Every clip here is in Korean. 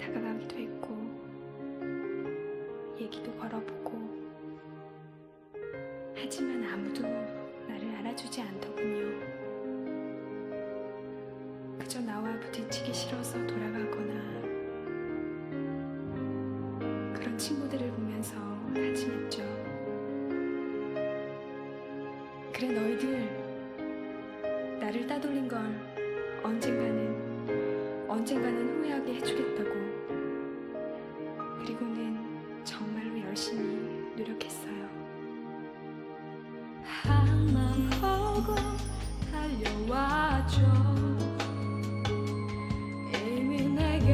다가가기도 했고 얘기도 걸어보고 하지만 아무도 나를 알아주지 않더군요. 그저 나와 부딪히기 싫어서 돌아가거나 그런 친구들을 보면서 다짐했죠. 그래, 너희들 나를 따돌린 걸 언젠가는 후회하게 해주겠다고. 그리고는 정말로 열심히 노력했어요. 한만 보고 달려와줘. 이미 내게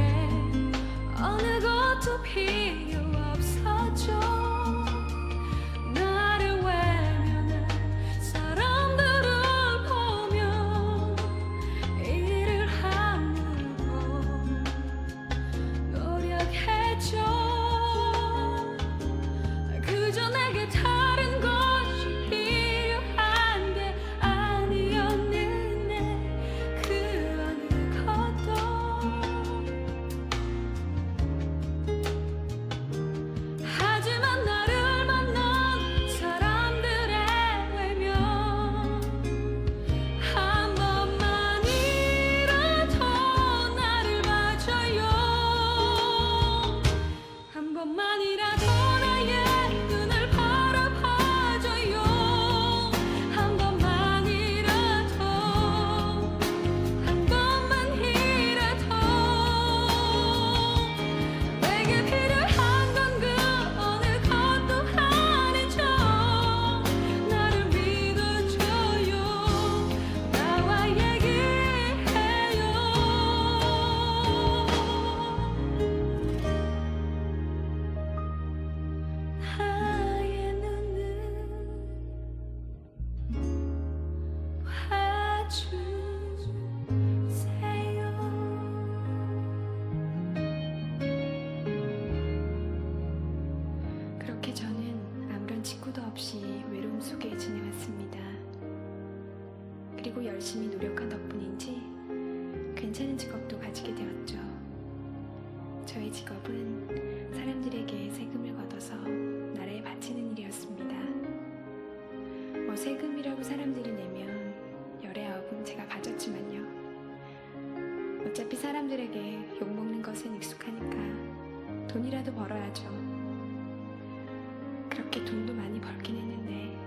어느 것도 필요 없어져. 나를 외면한 사람들을 보며 이를 하물고 노력해줘. 그저 내게 다른 것이 필요한 게 아니었는데 그 어느 것도. 하지만 나를 만난 사람들의 외면 한 번만이라도 나를 봐줘요. 한 번만이라도 나의 눈을 바라봐줘요. 한 번만이라도, 한 번만이라도. 내게 필요한 건 그 어느 것도 아니죠. 나를 믿어줘요. 나와 얘기해요. 나의 눈을 봐주세요. 그렇게 저는 아무런 직구도 없이 외로움 속에 지내왔습니다. 그리고 열심히 노력한 덕분인지 괜찮은 직업도 가지게 되었죠. 저의 직업은 사람들에게 세금을 걷어서 나라에 바치는 일이었습니다. 뭐 세금이라고 사람들이 내면 열애어은 제가 가졌지만요. 어차피 사람들에게 욕먹는 것은 익숙하니까 돈이라도 벌어야죠. 그렇게 돈도 많이 벌긴 했는데,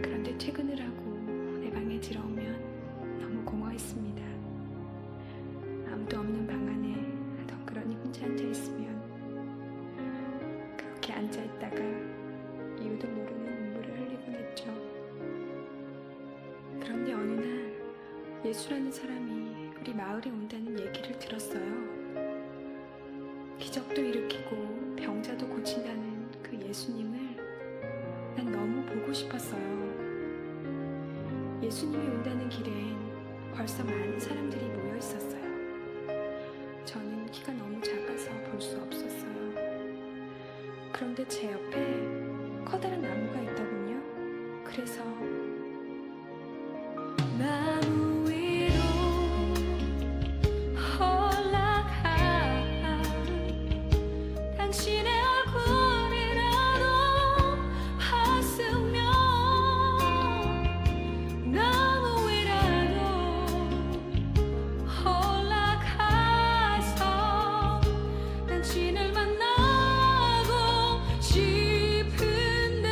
그런데 퇴근을 하고 내 방에 들어오면 너무 공허했습니다. 아무도 없는 방 안에 덩그러니 혼자 앉아있으면 그렇게 앉아있다가 이유도 모르는 눈물을 흘리곤 했죠. 그런데 어느 날 예수라는 사람이 우리 마을에 온다는 얘기를 들었어요. 기적도 일으키고 병자도 고친다는 그 예수님을 난 너무 보고 싶었어요. 예수님이 온다는 길엔 벌써 많은 사람들이 모여 있었어요. 저는 키가 너무 작아서 볼 수 없었어요. 그런데 제 옆에 커다란 나무가 있더군요. 그래서 나무 위로 올라가 당신의 얼굴이라도 봤으면 나무 위라도 올라가서 당신을 만나고 싶은데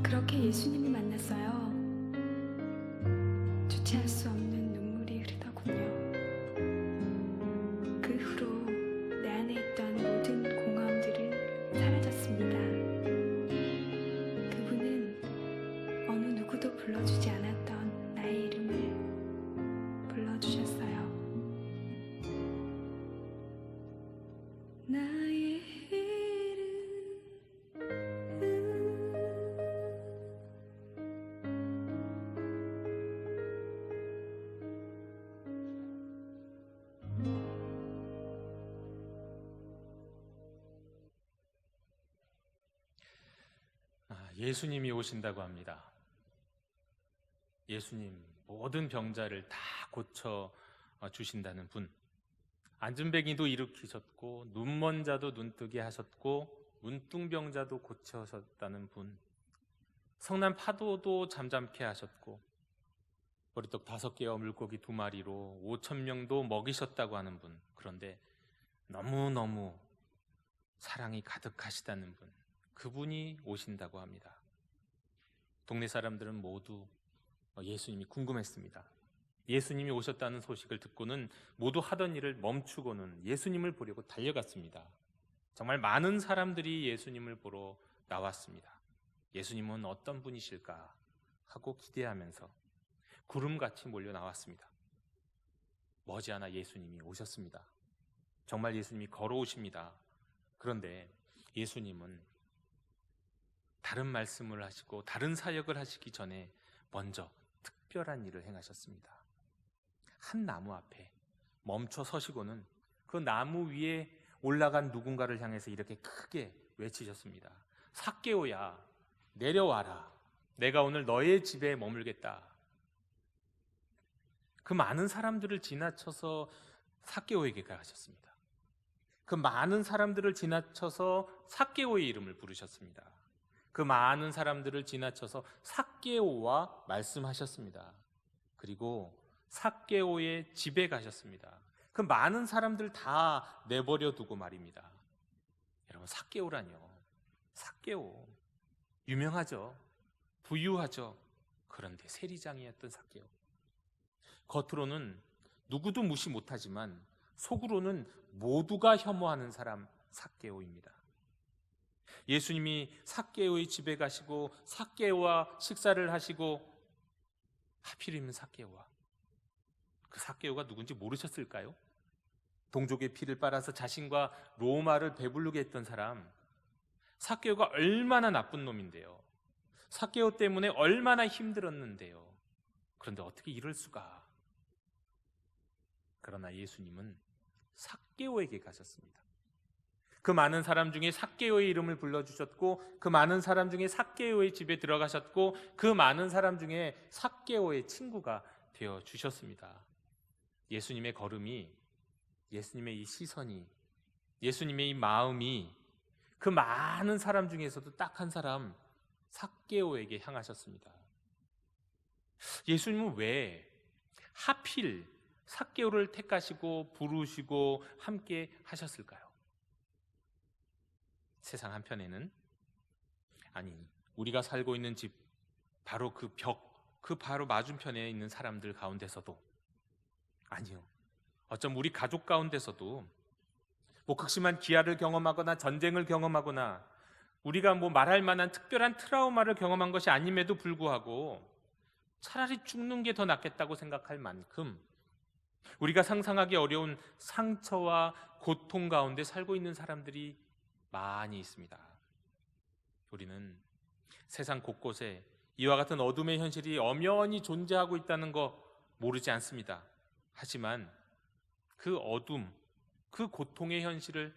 그렇게 예수님을 만났어요. 주체할 수 없는 눈물이 흐르더군요. 그 후로 내 안에 있던 모든 공허함들은 사라졌습니다. 그분은 어느 누구도 불러주지 않았던 나의 이름을 불러주셨어요. 나의 이름 예수님이 오신다고 합니다. 예수님, 모든 병자를 다 고쳐 주신다는 분. 안진뱅이도 일으키셨고 눈먼 자도 눈뜨게 하셨고 문둥병자도 고쳐셨다는 분. 성난 파도도 잠잠케 하셨고 머리떡 5개와 물고기 2마리로 5,000명도 먹이셨다고 하는 분. 그런데 너무너무 사랑이 가득하시다는 분. 그분이 오신다고 합니다. 동네 사람들은 모두 예수님이 궁금했습니다. 예수님이 오셨다는 소식을 듣고는 모두 하던 일을 멈추고는 예수님을 보려고 달려갔습니다. 정말 많은 사람들이 예수님을 보러 나왔습니다. 예수님은 어떤 분이실까 하고 기대하면서 구름같이 몰려 나왔습니다. 머지않아 예수님이 오셨습니다. 정말 예수님이 걸어오십니다. 그런데 예수님은 다른 말씀을 하시고 다른 사역을 하시기 전에 먼저 특별한 일을 행하셨습니다. 한 나무 앞에 멈춰 서시고는 그 나무 위에 올라간 누군가를 향해서 이렇게 크게 외치셨습니다. 삭개오야, 내려와라. 내가 오늘 너의 집에 머물겠다. 그 많은 사람들을 지나쳐서 삭개오에게 가셨습니다. 그 많은 사람들을 지나쳐서 삭개오의 이름을 부르셨습니다. 그 많은 사람들을 지나쳐서 삭개오와 말씀하셨습니다. 그리고 삭개오의 집에 가셨습니다. 그 많은 사람들 다 내버려 두고 말입니다. 여러분, 삭개오라뇨. 삭개오 유명하죠. 부유하죠. 그런데 세리장이었던 삭개오. 겉으로는 누구도 무시 못하지만 속으로는 모두가 혐오하는 사람 삭개오입니다. 예수님이 삭개오의 집에 가시고 삭개오와 식사를 하시고 하필이면 삭개오와 그 삭개오가 누군지 모르셨을까요? 동족의 피를 빨아서 자신과 로마를 배부르게 했던 사람. 삭개오가 얼마나 나쁜 놈인데요. 삭개오 때문에 얼마나 힘들었는데요. 그런데 어떻게 이럴 수가. 그러나 예수님은 삭개오에게 가셨습니다. 그 많은 사람 중에 삭개오의 이름을 불러주셨고 그 많은 사람 중에 삭개오의 집에 들어가셨고 그 많은 사람 중에 삭개오의 친구가 되어주셨습니다. 예수님의 걸음이, 예수님의 이 시선이, 예수님의 이 마음이 그 많은 사람 중에서도 딱 한 사람 삭개오에게 향하셨습니다. 예수님은 왜 하필 삭개오를 택하시고 부르시고 함께 하셨을까요? 세상 한편에는 우리가 살고 있는 집 바로 그 벽, 그 바로 맞은편에 있는 사람들 가운데서도 아니요, 어쩜 우리 가족 가운데서도 극심한 기아를 경험하거나 전쟁을 경험하거나 우리가 말할 만한 특별한 트라우마를 경험한 것이 아님에도 불구하고 차라리 죽는 게 더 낫겠다고 생각할 만큼 우리가 상상하기 어려운 상처와 고통 가운데 살고 있는 사람들이 많이 있습니다. 우리는 세상 곳곳에 이와 같은 어둠의 현실이 엄연히 존재하고 있다는 거 모르지 않습니다. 하지만 그 어둠, 그 고통의 현실을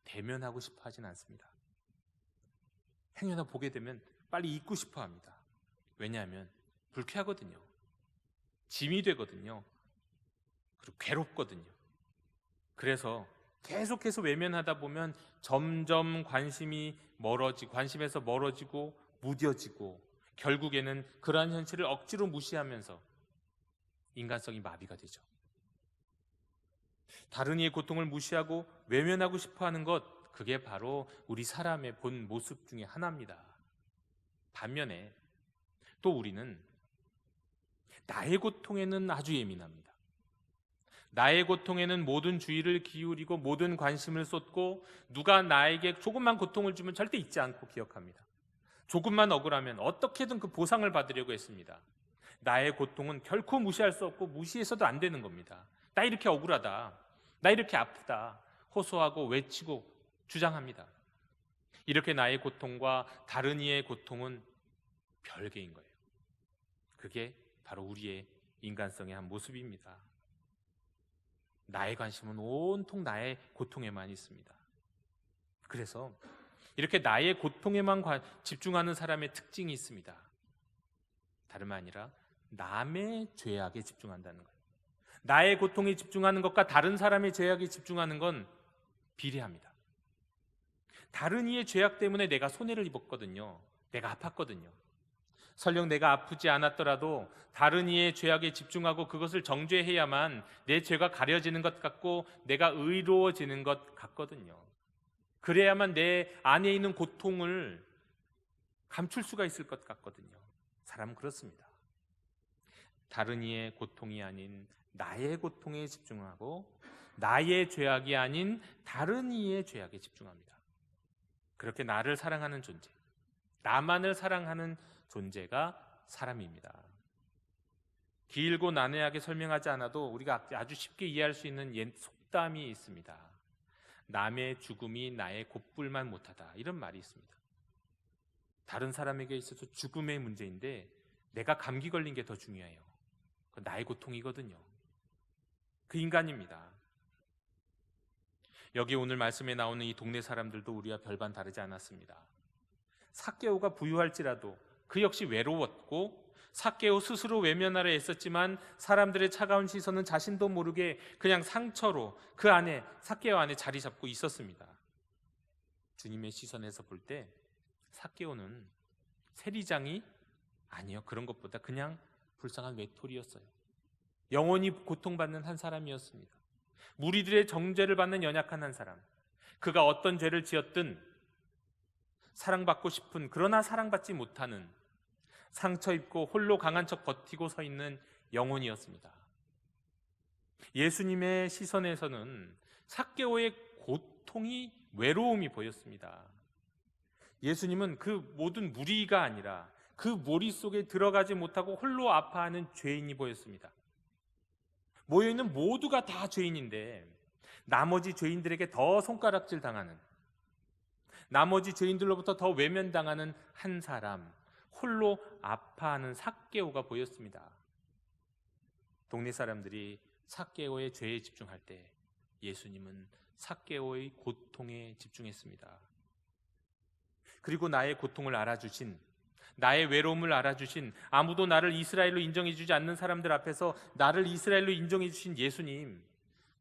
대면하고 싶어 하진 않습니다. 행여나 보게 되면 빨리 잊고 싶어 합니다. 왜냐하면 불쾌하거든요. 짐이 되거든요. 그리고 괴롭거든요. 그래서 계속해서 외면하다 보면 점점 관심에서 멀어지고 무뎌지고 결국에는 그러한 현실을 억지로 무시하면서 인간성이 마비가 되죠. 다른 이의 고통을 무시하고 외면하고 싶어하는 것, 그게 바로 우리 사람의 본 모습 중에 하나입니다. 반면에 또 우리는 나의 고통에는 아주 예민합니다. 나의 고통에는 모든 주의를 기울이고 모든 관심을 쏟고 누가 나에게 조금만 고통을 주면 절대 잊지 않고 기억합니다. 조금만 억울하면 어떻게든 그 보상을 받으려고 했습니다. 나의 고통은 결코 무시할 수 없고 무시해서도 안 되는 겁니다. 나 이렇게 억울하다, 나 이렇게 아프다 호소하고 외치고 주장합니다. 이렇게 나의 고통과 다른 이의 고통은 별개인 거예요. 그게 바로 우리의 인간성의 한 모습입니다. 나의 관심은 온통 나의 고통에만 있습니다. 그래서 이렇게 나의 고통에만 집중하는 사람의 특징이 있습니다. 다름 아니라 남의 죄악에 집중한다는 거예요. 나의 고통에 집중하는 것과 다른 사람의 죄악에 집중하는 건 비례합니다. 다른 이의 죄악 때문에 내가 손해를 입었거든요. 내가 아팠거든요. 설령 내가 아프지 않았더라도 다른 이의 죄악에 집중하고 그것을 정죄해야만 내 죄가 가려지는 것 같고 내가 의로워지는 것 같거든요. 그래야만 내 안에 있는 고통을 감출 수가 있을 것 같거든요. 사람은 그렇습니다. 다른 이의 고통이 아닌 나의 고통에 집중하고 나의 죄악이 아닌 다른 이의 죄악에 집중합니다. 그렇게 나를 사랑하는 존재, 나만을 사랑하는 존재가 사람입니다. 길고 난해하게 설명하지 않아도 우리가 아주 쉽게 이해할 수 있는 옛 속담이 있습니다. 남의 죽음이 나의 곱불만 못하다, 이런 말이 있습니다. 다른 사람에게 있어서 죽음의 문제인데 내가 감기 걸린 게 더 중요해요. 그건 나의 고통이거든요. 그 인간입니다. 여기 오늘 말씀에 나오는 이 동네 사람들도 우리와 별반 다르지 않았습니다. 삭개오가 부유할지라도 그 역시 외로웠고 삭개오 스스로 외면하려 애썼지만 사람들의 차가운 시선은 자신도 모르게 그냥 상처로 그 안에, 삭개오 안에 자리 잡고 있었습니다. 주님의 시선에서 볼 때 삭개오는 세리장이 아니요, 그런 것보다 그냥 불쌍한 외톨이였어요. 영원히 고통받는 한 사람이었습니다. 무리들의 정죄를 받는 연약한 한 사람. 그가 어떤 죄를 지었든 사랑받고 싶은, 그러나 사랑받지 못하는, 상처 입고 홀로 강한 척 버티고 서 있는 영혼이었습니다. 예수님의 시선에서는 삭개오의 고통이, 외로움이 보였습니다. 예수님은 그 모든 무리가 아니라 그 머릿속에 들어가지 못하고 홀로 아파하는 죄인이 보였습니다. 모여있는 모두가 다 죄인인데 나머지 죄인들에게 더 손가락질 당하는, 나머지 죄인들로부터 더 외면당하는 한 사람, 홀로 아파하는 삭개오가 보였습니다. 동네 사람들이 삭개오의 죄에 집중할 때 예수님은 삭개오의 고통에 집중했습니다. 그리고 나의 고통을 알아주신, 나의 외로움을 알아주신, 아무도 나를 이스라엘로 인정해주지 않는 사람들 앞에서 나를 이스라엘로 인정해주신 예수님,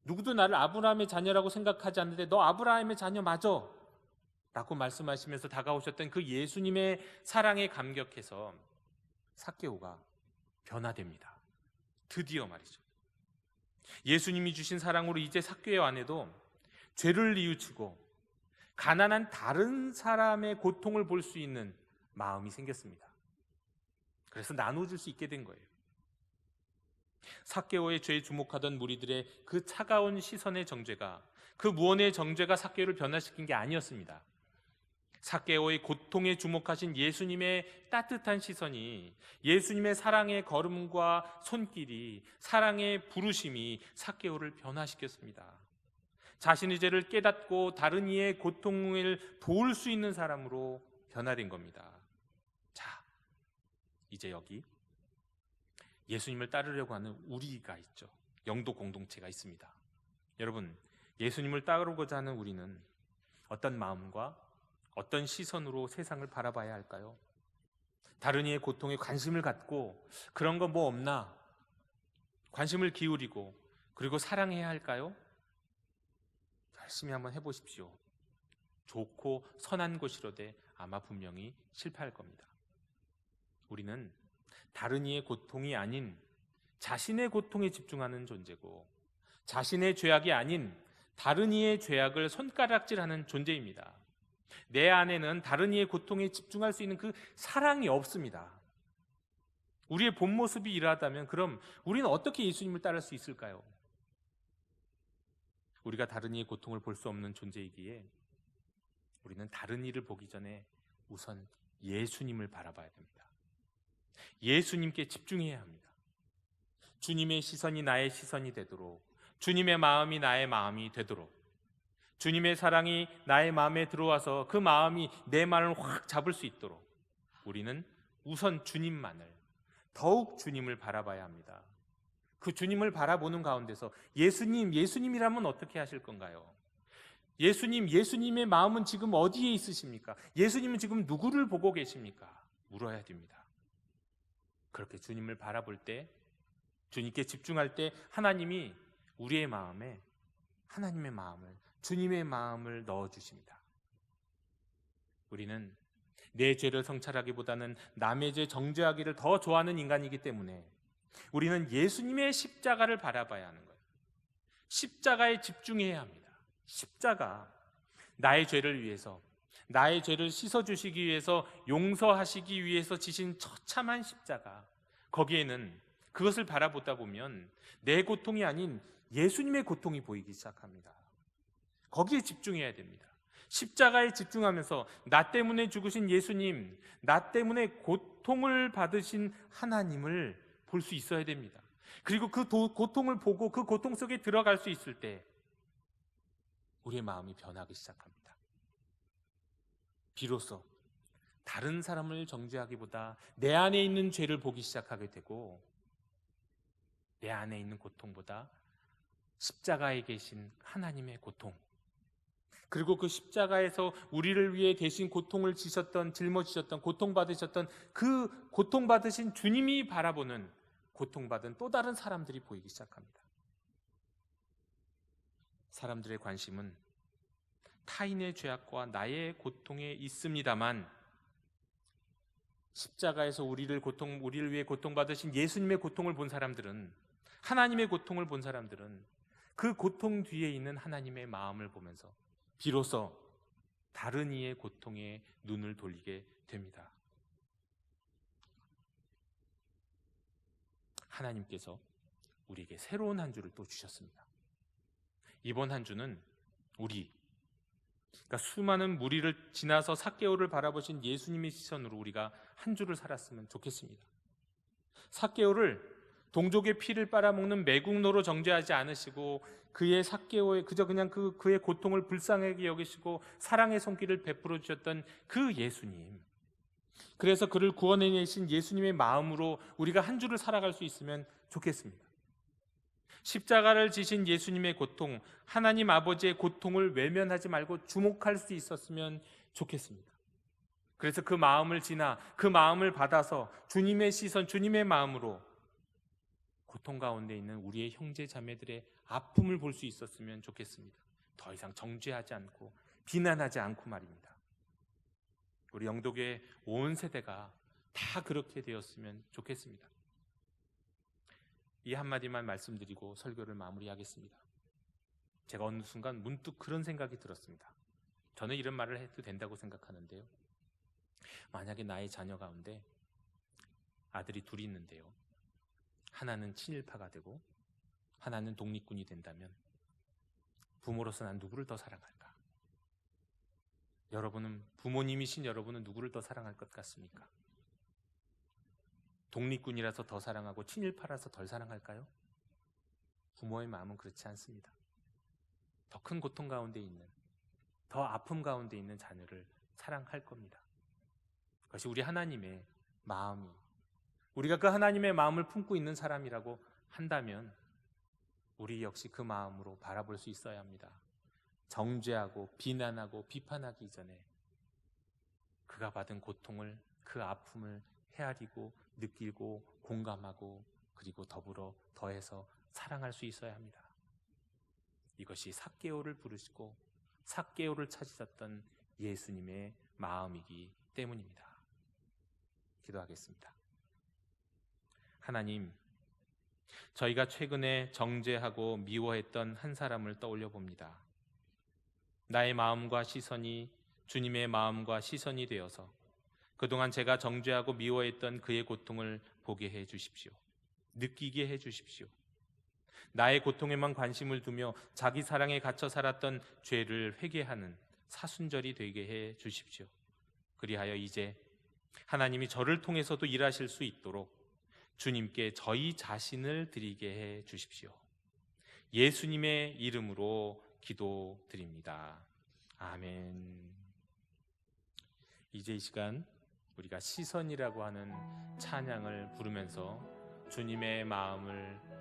누구도 나를 아브라함의 자녀라고 생각하지 않는데 너 아브라함의 자녀 맞아 라고 말씀하시면서 다가오셨던 그 예수님의 사랑에 감격해서 삭개오가 변화됩니다. 드디어 말이죠. 예수님이 주신 사랑으로 이제 삭개오 안에도 죄를 뉘우치고 가난한 다른 사람의 고통을 볼 수 있는 마음이 생겼습니다. 그래서 나눠줄 수 있게 된 거예요. 삭개오의 죄에 주목하던 무리들의 그 차가운 시선의 정죄가, 그 무언의 정죄가 삭개오를 변화시킨 게 아니었습니다. 삭개오의 고통에 주목하신 예수님의 따뜻한 시선이, 예수님의 사랑의 걸음과 손길이, 사랑의 부르심이 삭개오를 변화시켰습니다. 자신의 죄를 깨닫고 다른 이의 고통을 도울 수 있는 사람으로 변화된 겁니다. 자, 이제 여기 예수님을 따르려고 하는 우리가 있죠. 영도 공동체가 있습니다. 여러분, 예수님을 따르고자 하는 우리는 어떤 마음과 어떤 시선으로 세상을 바라봐야 할까요? 다른 이의 고통에 관심을 갖고 그런 거 뭐 없나? 관심을 기울이고 그리고 사랑해야 할까요? 열심히 한번 해보십시오. 좋고 선한 곳이로되 아마 분명히 실패할 겁니다. 우리는 다른 이의 고통이 아닌 자신의 고통에 집중하는 존재고, 자신의 죄악이 아닌 다른 이의 죄악을 손가락질하는 존재입니다. 내 안에는 다른 이의 고통에 집중할 수 있는 그 사랑이 없습니다. 우리의 본 모습이 이러하다면 그럼 우리는 어떻게 예수님을 따를 수 있을까요? 우리가 다른 이의 고통을 볼 수 없는 존재이기에 우리는 다른 이를 보기 전에 우선 예수님을 바라봐야 됩니다. 예수님께 집중해야 합니다. 주님의 시선이 나의 시선이 되도록, 주님의 마음이 나의 마음이 되도록, 주님의 사랑이 나의 마음에 들어와서 그 마음이 내 마음을 확 잡을 수 있도록 우리는 우선 주님만을, 더욱 주님을 바라봐야 합니다. 그 주님을 바라보는 가운데서 예수님이라면 어떻게 하실 건가요? 예수님의 마음은 지금 어디에 있으십니까? 예수님은 지금 누구를 보고 계십니까? 물어야 됩니다. 그렇게 주님을 바라볼 때, 주님께 집중할 때 하나님이 우리의 마음에 하나님의 마음을, 주님의 마음을 넣어주십니다. 우리는 내 죄를 성찰하기보다는 남의 죄 정죄하기를 더 좋아하는 인간이기 때문에 우리는 예수님의 십자가를 바라봐야 하는 거예요. 십자가에 집중해야 합니다. 십자가, 나의 죄를 위해서, 나의 죄를 씻어주시기 위해서, 용서하시기 위해서 지신 처참한 십자가, 거기에는 그것을 바라보다 보면 내 고통이 아닌 예수님의 고통이 보이기 시작합니다. 거기에 집중해야 됩니다. 십자가에 집중하면서 나 때문에 죽으신 예수님, 나 때문에 고통을 받으신 하나님을 볼 수 있어야 됩니다. 그리고 그 고통을 보고 그 고통 속에 들어갈 수 있을 때 우리의 마음이 변하기 시작합니다. 비로소 다른 사람을 정죄하기보다 내 안에 있는 죄를 보기 시작하게 되고, 내 안에 있는 고통보다 십자가에 계신 하나님의 고통, 그리고 그 십자가에서 우리를 위해 대신 고통을 지셨던, 짊어지셨던, 고통받으셨던 그 고통받으신 주님이 바라보는 고통받은 또 다른 사람들이 보이기 시작합니다. 사람들의 관심은 타인의 죄악과 나의 고통에 있습니다만, 십자가에서 우리를 위해 고통받으신 예수님의 고통을 본 사람들은, 하나님의 고통을 본 사람들은 그 고통 뒤에 있는 하나님의 마음을 보면서 비로소 다른 이의 고통에 눈을 돌리게 됩니다. 하나님께서 우리에게 새로운 한 주를 또 주셨습니다. 이번 한 주는 그러니까 수많은 무리를 지나서 삭개오를 바라보신 예수님의 시선으로 우리가 한 주를 살았으면 좋겠습니다. 삭개오를 동족의 피를 빨아먹는 매국노로 정죄하지 않으시고 그의 삭개오의 그저 그냥 그의 고통을 불쌍하게 여기시고 사랑의 손길을 베풀어 주셨던 그 예수님, 그래서 그를 구원해내신 예수님의 마음으로 우리가 한 주를 살아갈 수 있으면 좋겠습니다. 십자가를 지신 예수님의 고통, 하나님 아버지의 고통을 외면하지 말고 주목할 수 있었으면 좋겠습니다. 그래서 그 마음을 지나 그 마음을 받아서 주님의 시선, 주님의 마음으로 고통 가운데 있는 우리의 형제 자매들의 아픔을 볼 수 있었으면 좋겠습니다. 더 이상 정죄하지 않고 비난하지 않고 말입니다. 우리 영도교회 온 세대가 다 그렇게 되었으면 좋겠습니다. 이 한마디만 말씀드리고 설교를 마무리하겠습니다. 제가 어느 순간 문득 그런 생각이 들었습니다. 저는 이런 말을 해도 된다고 생각하는데요. 만약에 나의 자녀 가운데 아들이 둘이 있는데요, 하나는 친일파가 되고 하나는 독립군이 된다면 부모로서 난 누구를 더 사랑할까? 여러분은, 부모님이신 여러분은 누구를 더 사랑할 것 같습니까? 독립군이라서 더 사랑하고 친일파라서 덜 사랑할까요? 부모의 마음은 그렇지 않습니다. 더 큰 고통 가운데 있는, 더 아픔 가운데 있는 자녀를 사랑할 겁니다. 그것이 우리 하나님의 마음이, 우리가 그 하나님의 마음을 품고 있는 사람이라고 한다면 우리 역시 그 마음으로 바라볼 수 있어야 합니다. 정죄하고 비난하고 비판하기 전에 그가 받은 고통을, 그 아픔을 헤아리고 느끼고 공감하고 그리고 더불어 더해서 사랑할 수 있어야 합니다. 이것이 삭개오를 부르시고 삭개오를 찾으셨던 예수님의 마음이기 때문입니다. 기도하겠습니다. 하나님, 저희가 최근에 정죄하고 미워했던 한 사람을 떠올려 봅니다. 나의 마음과 시선이 주님의 마음과 시선이 되어서 그동안 제가 정죄하고 미워했던 그의 고통을 보게 해 주십시오. 느끼게 해 주십시오. 나의 고통에만 관심을 두며 자기 사랑에 갇혀 살았던 죄를 회개하는 사순절이 되게 해 주십시오. 그리하여 이제 하나님이 저를 통해서도 일하실 수 있도록 주님께 저희 자신을 드리게 해 주십시오. 예수님의 이름으로 기도드립니다. 아멘. 이제 이 시간 우리가 시선이라고 하는 찬양을 부르면서 주님의 마음을